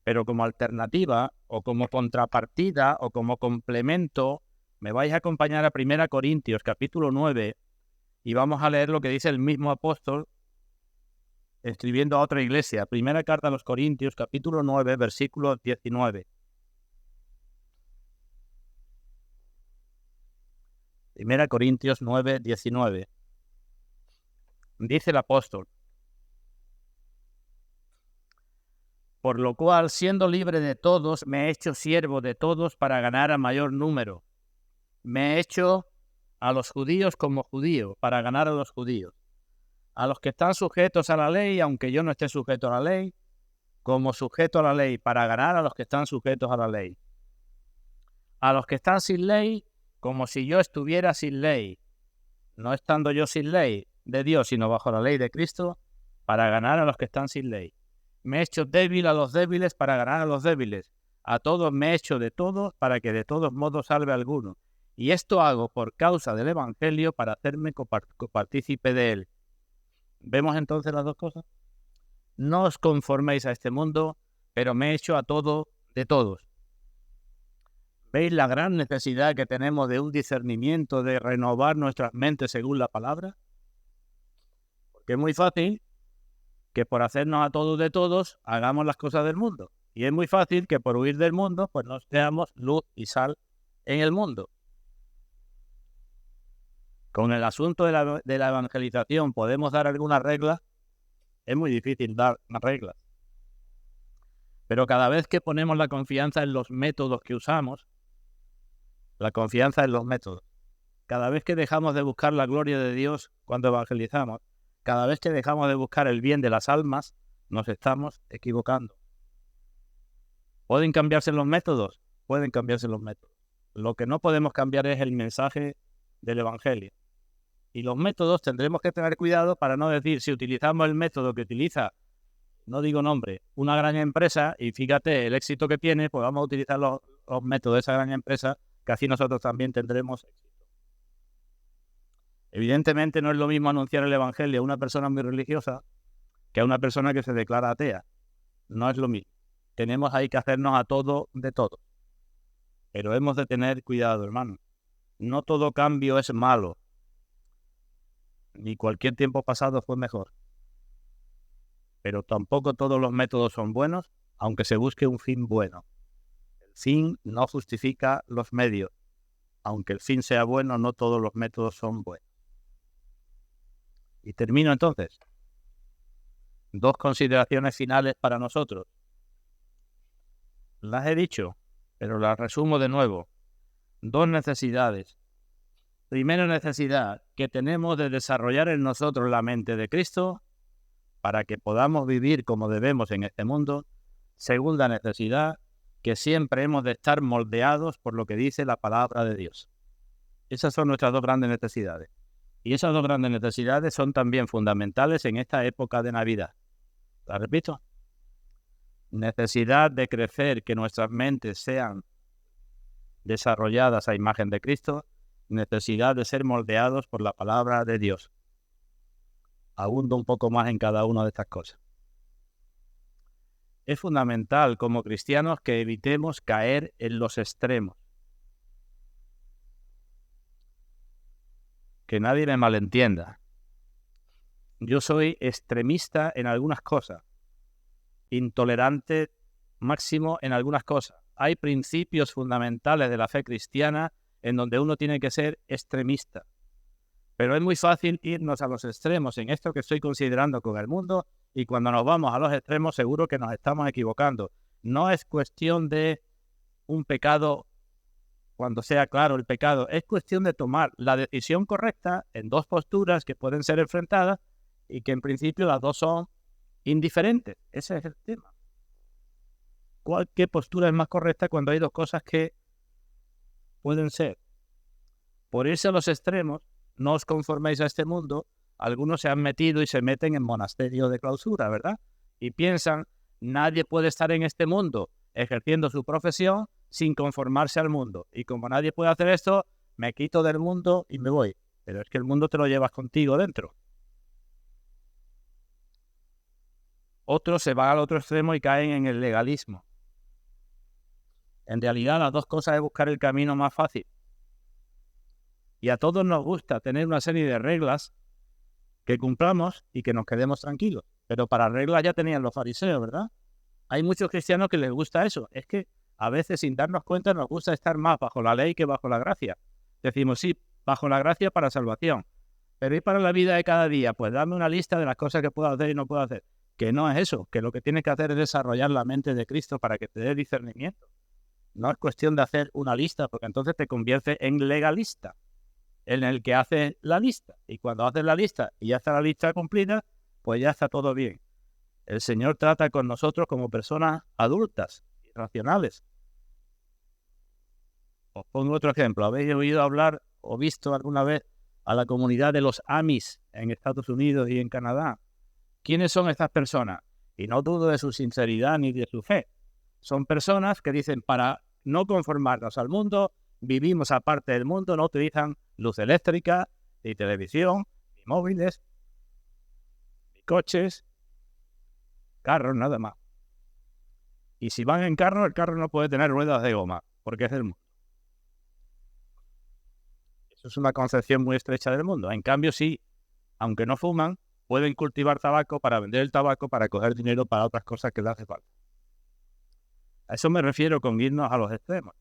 Speaker 1: pero como alternativa o como contrapartida o como complemento, me vais a acompañar a 1 Corintios capítulo 9 y vamos a leer lo que dice el mismo apóstol escribiendo a otra iglesia. Primera carta a los Corintios capítulo 9 versículo 19. 1 Corintios 9, 19. Dice el apóstol: por lo cual, siendo libre de todos, me he hecho siervo de todos para ganar a mayor número. Me he hecho a los judíos como judío, para ganar a los judíos. A los que están sujetos a la ley, aunque yo no esté sujeto a la ley, como sujeto a la ley, para ganar a los que están sujetos a la ley. A los que están sin ley, como si yo estuviera sin ley, no estando yo sin ley de Dios, sino bajo la ley de Cristo, para ganar a los que están sin ley. Me he hecho débil a los débiles para ganar a los débiles. A todos me he hecho de todos para que de todos modos salve a alguno. Y esto hago por causa del Evangelio para hacerme copartícipe de él. ¿Vemos entonces las dos cosas? No os conforméis a este mundo, pero me he hecho a todo de todos. ¿Veis la gran necesidad que tenemos de un discernimiento, de renovar nuestras mentes según la palabra? Porque es muy fácil que por hacernos a todos de todos, hagamos las cosas del mundo. Y es muy fácil que por huir del mundo, pues no seamos luz y sal en el mundo. Con el asunto de la evangelización, ¿podemos dar algunas reglas? Es muy difícil dar reglas. Pero cada vez que ponemos la confianza en los métodos que usamos, la confianza en los métodos, cada vez que dejamos de buscar la gloria de Dios cuando evangelizamos, cada vez que dejamos de buscar el bien de las almas, nos estamos equivocando. ¿Pueden cambiarse los métodos? Pueden cambiarse los métodos. Lo que no podemos cambiar es el mensaje del Evangelio. Y los métodos tendremos que tener cuidado para no decir, si utilizamos el método que utiliza, no digo nombre, una gran empresa, y fíjate el éxito que tiene, pues vamos a utilizar los métodos de esa gran empresa, que así nosotros también tendremos éxito. Evidentemente no es lo mismo anunciar el Evangelio a una persona muy religiosa que a una persona que se declara atea. No es lo mismo. Tenemos ahí que hacernos a todo de todo. Pero hemos de tener cuidado, hermano. No todo cambio es malo. Ni cualquier tiempo pasado fue mejor. Pero tampoco todos los métodos son buenos, aunque se busque un fin bueno. El fin no justifica los medios. Aunque el fin sea bueno, no todos los métodos son buenos. Y termino entonces. Dos consideraciones finales para nosotros. Las he dicho, pero las resumo de nuevo. Dos necesidades. Primera necesidad, que tenemos de desarrollar en nosotros la mente de Cristo para que podamos vivir como debemos en este mundo. Segunda necesidad, que siempre hemos de estar moldeados por lo que dice la palabra de Dios. Esas son nuestras dos grandes necesidades. Y esas dos grandes necesidades son también fundamentales en esta época de Navidad. ¿La repito? Necesidad de crecer, que nuestras mentes sean desarrolladas a imagen de Cristo. Necesidad de ser moldeados por la palabra de Dios. Abundo un poco más en cada una de estas cosas. Es fundamental como cristianos que evitemos caer en los extremos. Que nadie me malentienda. Yo soy extremista en algunas cosas, intolerante máximo en algunas cosas. Hay principios fundamentales de la fe cristiana en donde uno tiene que ser extremista. Pero es muy fácil irnos a los extremos en esto que estoy considerando con el mundo, y cuando nos vamos a los extremos seguro que nos estamos equivocando. No es cuestión de un pecado cuando sea claro el pecado, es cuestión de tomar la decisión correcta en dos posturas que pueden ser enfrentadas y que en principio las dos son indiferentes. Ese es el tema. ¿Qué postura es más correcta cuando hay dos cosas que pueden ser? Por irse a los extremos no os conforméis a este mundo, algunos se han metido y se meten en monasterios de clausura, ¿verdad? Y piensan, nadie puede estar en este mundo ejerciendo su profesión sin conformarse al mundo. Y como nadie puede hacer esto, me quito del mundo y me voy. Pero es que el mundo te lo llevas contigo dentro. Otros se van al otro extremo y caen en el legalismo. En realidad, las dos cosas es buscar el camino más fácil. Y a todos nos gusta tener una serie de reglas que cumplamos y que nos quedemos tranquilos. Pero para reglas ya tenían los fariseos, ¿verdad? Hay muchos cristianos que les gusta eso. Es que a veces, sin darnos cuenta, nos gusta estar más bajo la ley que bajo la gracia. Decimos, sí, bajo la gracia para salvación. Pero ¿y para la vida de cada día? Pues dame una lista de las cosas que puedo hacer y no puedo hacer. Que no es eso, que lo que tienes que hacer es desarrollar la mente de Cristo para que te dé discernimiento. No es cuestión de hacer una lista, porque entonces te conviertes en legalista, en el que hace la lista. Y cuando haces la lista y ya está la lista cumplida, pues ya está todo bien. El Señor trata con nosotros como personas adultas y racionales. Os pongo otro ejemplo. ¿Habéis oído hablar o visto alguna vez a la comunidad de los Amish en Estados Unidos y en Canadá? ¿Quiénes son estas personas? Y no dudo de su sinceridad ni de su fe. Son personas que dicen, para no conformarnos al mundo, vivimos aparte del mundo, no utilizan luz eléctrica, ni televisión, ni móviles, ni coches, carros, nada más. Y si van en carro, el carro no puede tener ruedas de goma, porque es del mundo. Eso es una concepción muy estrecha del mundo. En cambio, sí, aunque no fuman, pueden cultivar tabaco para vender el tabaco, para coger dinero para otras cosas que les hace falta. A eso me refiero con irnos a los extremos.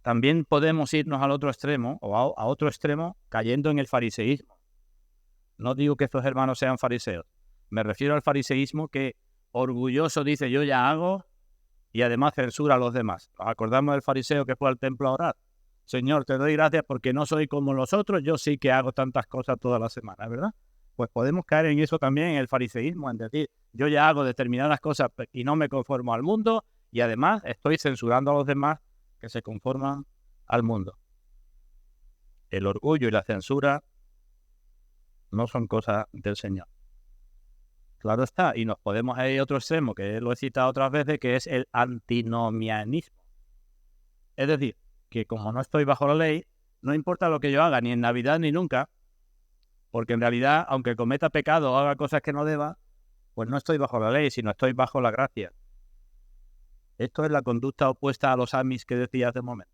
Speaker 1: También podemos irnos al otro extremo, o a otro extremo, cayendo en el fariseísmo. No digo que estos hermanos sean fariseos. Me refiero al fariseísmo que orgulloso dice, yo ya hago, y además censura a los demás. ¿Nos acordamos del fariseo que fue al templo a orar? Señor, te doy gracias porque no soy como los otros, yo sí que hago tantas cosas toda la semana, ¿verdad? Pues podemos caer en eso también, en el fariseísmo, en decir, yo ya hago determinadas cosas y no me conformo al mundo, y además estoy censurando a los demás que se conforman al mundo. El orgullo y la censura no son cosas del Señor. Claro está, y nos podemos ir a otro extremo, que lo he citado otras veces, que es el antinomianismo. Es decir, que como no estoy bajo la ley, no importa lo que yo haga, ni en Navidad ni nunca, porque en realidad, aunque cometa pecado o haga cosas que no deba, pues no estoy bajo la ley, sino estoy bajo la gracia. Esto es la conducta opuesta a los Amish que decía hace un momento.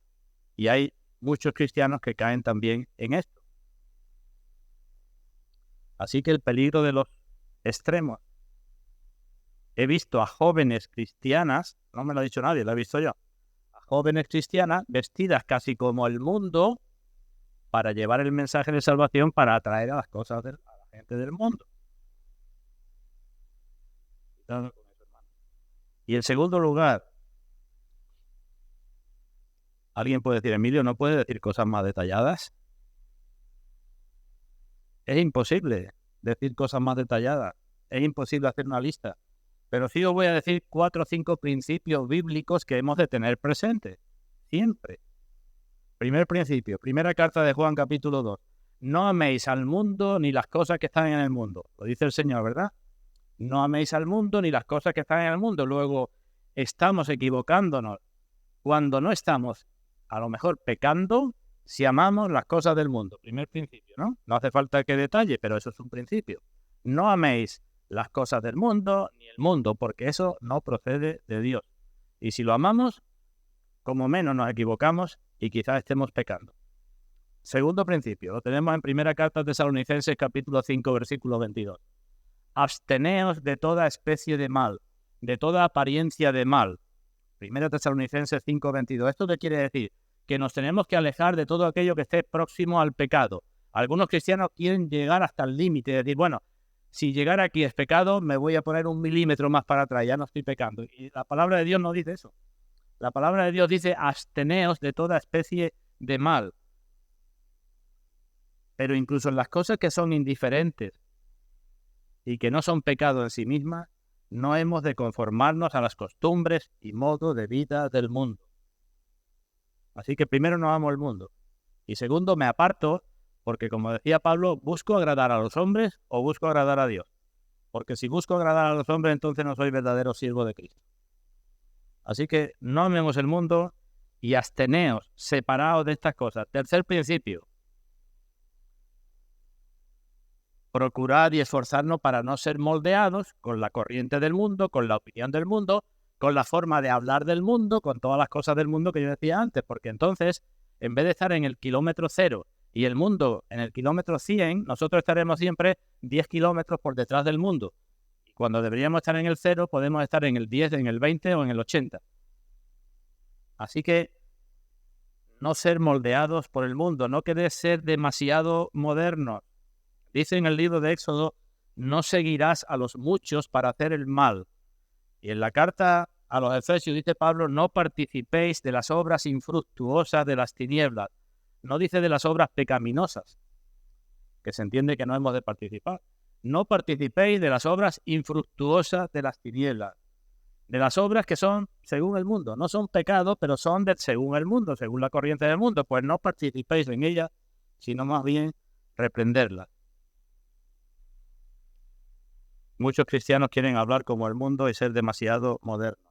Speaker 1: Y hay muchos cristianos que caen también en esto. Así que el peligro de los extremos. He visto a jóvenes cristianas, no me lo ha dicho nadie, lo he visto yo, a jóvenes cristianas vestidas casi como el mundo para llevar el mensaje de salvación para atraer a las cosas a la gente del mundo. Y en segundo lugar, alguien puede decir, Emilio, ¿no puede decir cosas más detalladas? Es imposible decir cosas más detalladas. Es imposible hacer una lista. Pero sí os voy a decir 4 o 5 principios bíblicos que hemos de tener presentes. Siempre. Primer principio, primera carta de Juan, capítulo 2. No améis al mundo ni las cosas que están en el mundo. Lo dice el Señor, ¿verdad? No améis al mundo ni las cosas que están en el mundo. Luego, estamos equivocándonos cuando no estamos, a lo mejor, pecando si amamos las cosas del mundo. Primer principio, ¿no? No hace falta que detalle, pero eso es un principio. No améis las cosas del mundo ni el mundo, porque eso no procede de Dios. Y si lo amamos, como menos nos equivocamos y quizás estemos pecando. Segundo principio, lo tenemos en primera carta de Tesalonicenses, capítulo 5, versículo 22. Absteneos de toda especie de mal, de toda apariencia de mal. Primera Tesalonicenses 5, 22. ¿Esto qué quiere decir? Que nos tenemos que alejar de todo aquello que esté próximo al pecado. Algunos cristianos quieren llegar hasta el límite, decir, bueno, si llegar aquí es pecado, me voy a poner 1 milímetro más para atrás, ya no estoy pecando. Y la palabra de Dios no dice eso. La palabra de Dios dice, absteneos de toda especie de mal. Pero incluso en las cosas que son indiferentes y que no son pecado en sí mismas, no hemos de conformarnos a las costumbres y modos de vida del mundo. Así que primero no amo el mundo. Y segundo, me aparto porque, como decía Pablo, busco agradar a los hombres o busco agradar a Dios. Porque si busco agradar a los hombres, entonces no soy verdadero siervo de Cristo. Así que no amemos el mundo y absteneos, separaos de estas cosas. Tercer principio, procurar y esforzarnos para no ser moldeados con la corriente del mundo, con la opinión del mundo, con la forma de hablar del mundo, con todas las cosas del mundo que yo decía antes, porque entonces, en vez de estar en el kilómetro 0 y el mundo en el kilómetro 100, nosotros estaremos siempre 10 kilómetros por detrás del mundo. Y cuando deberíamos estar en el 0, podemos estar en el 10, en el 20 o en el 80. Así que no ser moldeados por el mundo, no querer ser demasiado modernos. Dice en el libro de Éxodo, no seguirás a los muchos para hacer el mal. Y en la carta a los Efesios dice Pablo, no participéis de las obras infructuosas de las tinieblas. No dice de las obras pecaminosas, que se entiende que no hemos de participar. No participéis de las obras infructuosas de las tinieblas. De las obras que son según el mundo. No son pecados, pero son según el mundo, según la corriente del mundo. Pues no participéis en ellas, sino más bien reprenderlas. Muchos cristianos quieren hablar como el mundo y ser demasiado modernos.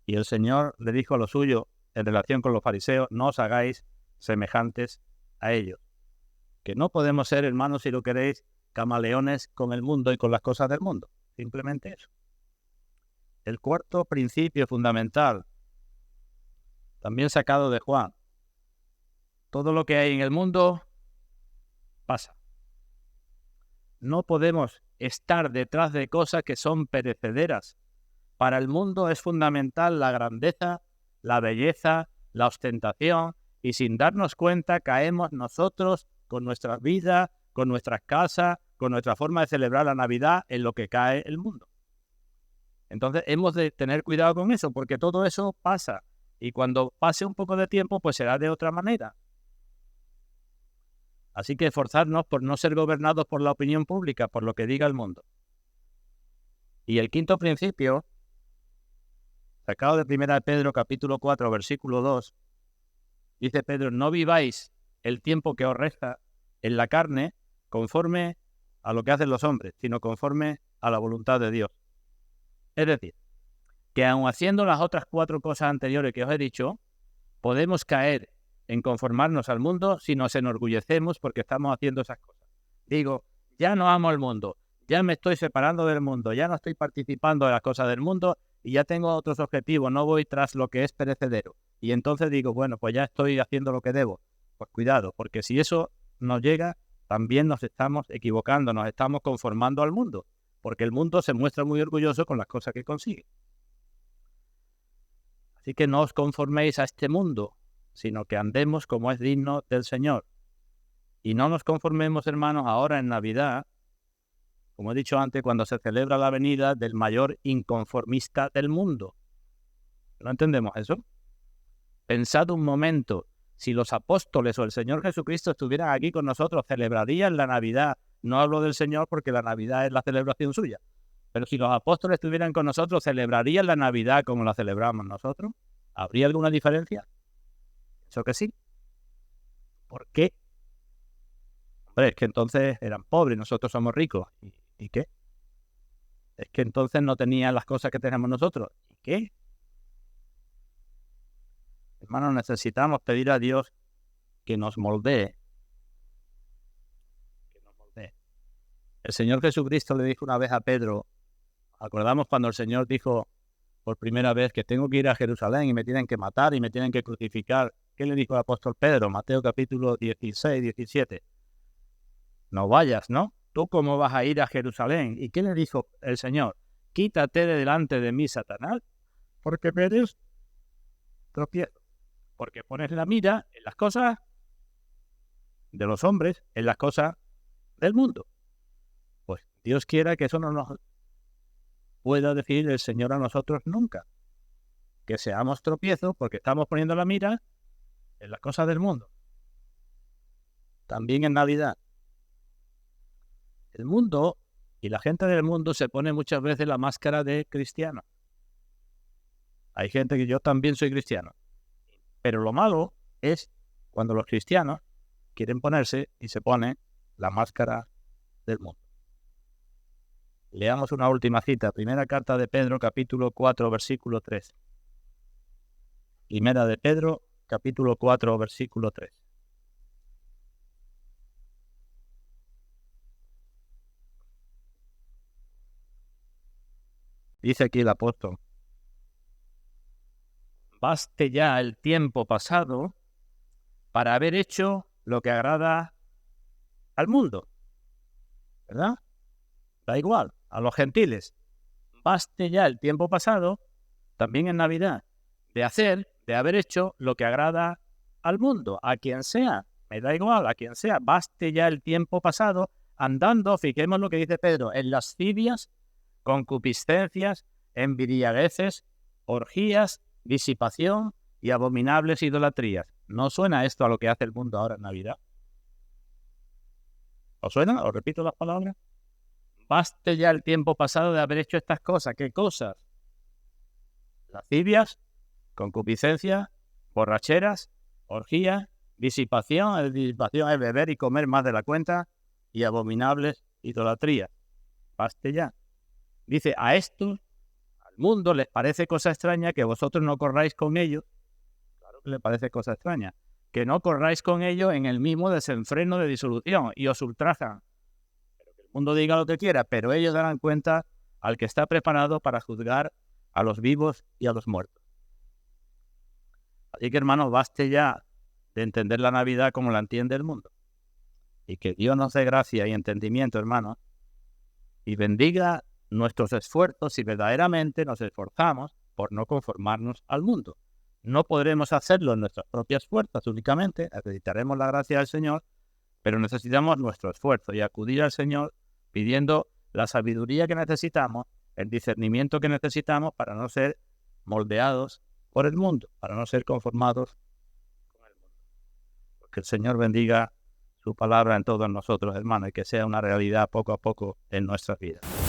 Speaker 1: Y el Señor le dijo a lo suyo en relación con los fariseos, no os hagáis semejantes a ellos. Que no podemos ser, hermanos, si lo queréis, camaleones con el mundo y con las cosas del mundo. Simplemente eso. El cuarto principio fundamental, también sacado de Juan. Todo lo que hay en el mundo pasa. No podemos estar detrás de cosas que son perecederas. Para el mundo es fundamental la grandeza, la belleza, la ostentación, y sin darnos cuenta caemos nosotros con nuestra vida, con nuestras casas, con nuestra forma de celebrar la Navidad en lo que cae el mundo. Entonces hemos de tener cuidado con eso, porque todo eso pasa, y cuando pase un poco de tiempo, pues será de otra manera. Así que esforzarnos por no ser gobernados por la opinión pública, por lo que diga el mundo. Y el quinto principio, sacado de 1 Pedro capítulo 4, versículo 2, dice Pedro, no viváis el tiempo que os resta en la carne conforme a lo que hacen los hombres, sino conforme a la voluntad de Dios. Es decir, que aun haciendo las otras 4 cosas anteriores que os he dicho, podemos caer en conformarnos al mundo si nos enorgullecemos porque estamos haciendo esas cosas. Digo, ya no amo el mundo, ya me estoy separando del mundo, ya no estoy participando de las cosas del mundo y ya tengo otros objetivos, no voy tras lo que es perecedero. Y entonces digo, bueno, pues ya estoy haciendo lo que debo. Pues cuidado, porque si eso nos llega, también nos estamos equivocando, nos estamos conformando al mundo, porque el mundo se muestra muy orgulloso con las cosas que consigue. Así que no os conforméis a este mundo, sino que andemos como es digno del Señor. Y no nos conformemos, hermanos, ahora en Navidad, como he dicho antes, cuando se celebra la venida del mayor inconformista del mundo. ¿No entendemos eso? Pensad un momento, si los apóstoles o el Señor Jesucristo estuvieran aquí con nosotros, celebrarían la Navidad. No hablo del Señor porque la Navidad es la celebración suya. Pero si los apóstoles estuvieran con nosotros, ¿celebrarían la Navidad como la celebramos nosotros? ¿Habría alguna diferencia? Eso que sí. ¿Por qué? Hombre, es que entonces eran pobres, nosotros somos ricos. ¿Y qué? Es que entonces no tenían las cosas que tenemos nosotros. ¿Y qué? Hermanos, necesitamos pedir a Dios que nos moldee. Que nos moldee. El Señor Jesucristo le dijo una vez a Pedro, acordamos cuando el Señor dijo por primera vez que tengo que ir a Jerusalén y me tienen que matar y me tienen que crucificar. ¿Qué le dijo el apóstol Pedro? Mateo capítulo 16, 17. No vayas, ¿no? ¿Tú cómo vas a ir a Jerusalén? ¿Y qué le dijo el Señor? Quítate de delante de mí, Satanás, porque me eres tropiezo. Porque pones la mira en las cosas de los hombres, en las cosas del mundo. Pues Dios quiera que eso no nos pueda decir el Señor a nosotros nunca. Que seamos tropiezos porque estamos poniendo la mira en las cosas del mundo. También en Navidad. El mundo y la gente del mundo se pone muchas veces la máscara de cristiano. Hay gente que yo también soy cristiano. Pero lo malo es cuando los cristianos quieren ponerse y se ponen la máscara del mundo. Leamos una última cita, primera carta de Pedro, capítulo 4, versículo 3. Primera de Pedro, capítulo 4, versículo 3. Dice aquí el apóstol: baste ya el tiempo pasado para haber hecho lo que agrada al mundo, ¿verdad? Da igual, a los gentiles. Baste ya el tiempo pasado, también en Navidad, de haber hecho lo que agrada al mundo, a quien sea, me da igual, a quien sea. Baste ya el tiempo pasado andando, fijemos lo que dice Pedro, en lascivias, concupiscencias, embriagueces, orgías, disipación y abominables idolatrías. ¿No suena esto a lo que hace el mundo ahora en Navidad? ¿Os suena? ¿Os repito las palabras? Baste ya el tiempo pasado de haber hecho estas cosas. ¿Qué cosas? Lascivias, concupiscencia, borracheras, orgías, disipación. Disipación es beber y comer más de la cuenta, y abominables idolatrías. Baste ya. Dice, a estos, al mundo, les parece cosa extraña que vosotros no corráis con ellos. Claro que les parece cosa extraña. Que no corráis con ellos en el mismo desenfreno de disolución y os ultrajan. Pero que el mundo diga lo que quiera, pero ellos darán cuenta al que está preparado para juzgar a los vivos y a los muertos. Así que, hermanos, baste ya de entender la Navidad como la entiende el mundo. Y que Dios nos dé gracia y entendimiento, hermanos, y bendiga nuestros esfuerzos si verdaderamente nos esforzamos por no conformarnos al mundo. No podremos hacerlo en nuestras propias fuerzas únicamente, necesitaremos la gracia del Señor, pero necesitamos nuestro esfuerzo y acudir al Señor pidiendo la sabiduría que necesitamos, el discernimiento que necesitamos para no ser moldeados por el mundo, para no ser conformados con el mundo. Que el Señor bendiga su palabra en todos nosotros, hermanos, y que sea una realidad poco a poco en nuestras vidas.